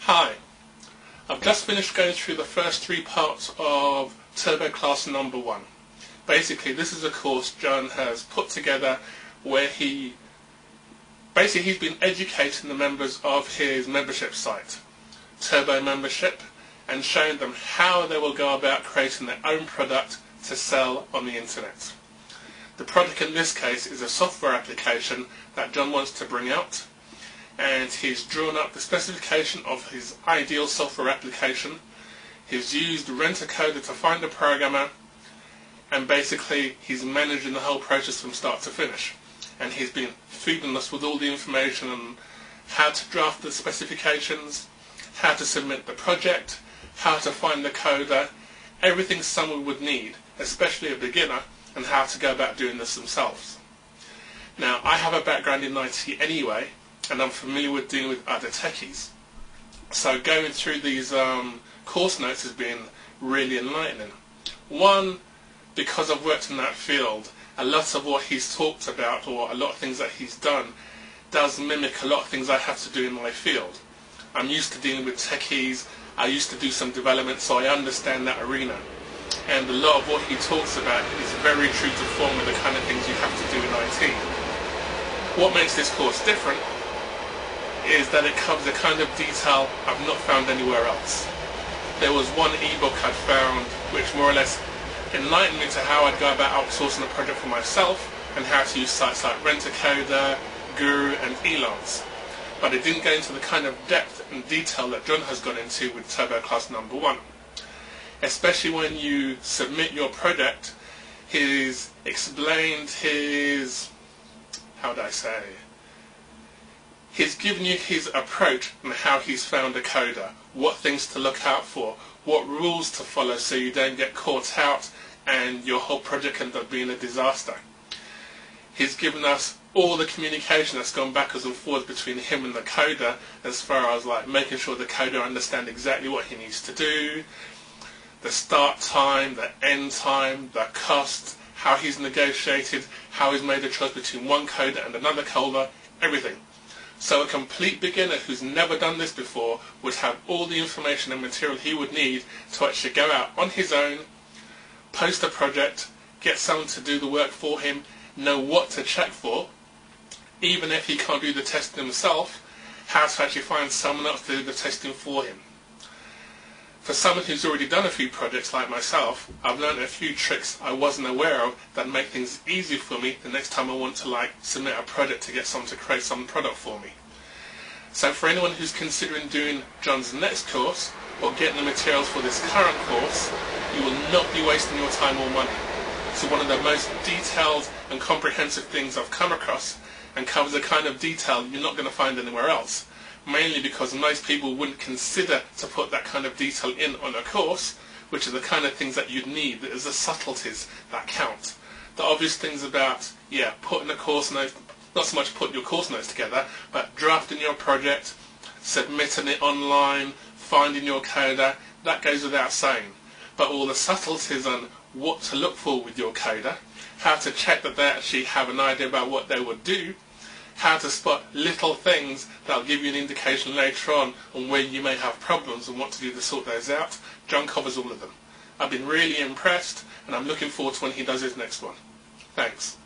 Hi, I've just finished going through the first 3 parts of Turbo Class number 1. Basically, this is a course John has put together where he's been educating the members of his membership site, Turbo Membership, and showing them how they will go about creating their own product to sell on the internet. The product in this case is a software application that John wants to bring out, and he's drawn up the specification of his ideal software application. He's used Rent-A-Coder to find a programmer, and basically he's managing the whole process from start to finish. And he's been feeding us with all the information on how to draft the specifications, how to submit the project, how to find the coder, everything someone would need, especially a beginner, and how to go about doing this themselves. Now, I have a background in IT anyway, and I'm familiar with dealing with other techies. So going through these course notes has been really enlightening. One, because I've worked in that field, a lot of what he's talked about, or a lot of things that he's done, does mimic a lot of things I have to do in my field. I'm used to dealing with techies, I used to do some development, so I understand that arena. And a lot of what he talks about is very true to form with the kind of things you have to do in IT. What makes this course different is that it covers a kind of detail I've not found anywhere else. There was one ebook I'd found which more or less enlightened me to how I'd go about outsourcing a project for myself and how to use sites like Rent-A-Coder, Guru and Elance. But it didn't go into the kind of depth and detail that John has gone into with Turbo Class number 1. Especially when you submit your project, he's explained his, he's given you his approach and how he's found a coder, what things to look out for, what rules to follow so you don't get caught out and your whole project ends up being a disaster. He's given us all the communication that's gone backwards and forwards between him and the coder, as far as like making sure the coder understands exactly what he needs to do, the start time, the end time, the cost, how he's negotiated, how he's made a choice between one coder and another coder, everything. So a complete beginner who's never done this before would have all the information and material he would need to actually go out on his own, post a project, get someone to do the work for him, know what to check for, even if he can't do the testing himself, how to actually find someone else to do the testing for him. For someone who's already done a few projects like myself, I've learned a few tricks I wasn't aware of that make things easy for me the next time I want to submit a project to get someone to create some product for me. So for anyone who's considering doing John's next course or getting the materials for this current course, you will not be wasting your time or money. It's one of the most detailed and comprehensive things I've come across, and covers a kind of detail you're not going to find anywhere else. Mainly because most people wouldn't consider to put that kind of detail in on a course, which are the kind of things that you'd need. There's the subtleties that count. The obvious things about, putting a course note, not so much putting your course notes together, but drafting your project, submitting it online, finding your coder, that goes without saying. But all the subtleties on what to look for with your coder, how to check that they actually have an idea about what they would do, how to spot little things that will give you an indication later on where you may have problems and what to do to sort those out. John covers all of them. I've been really impressed, and I'm looking forward to when he does his next one. Thanks.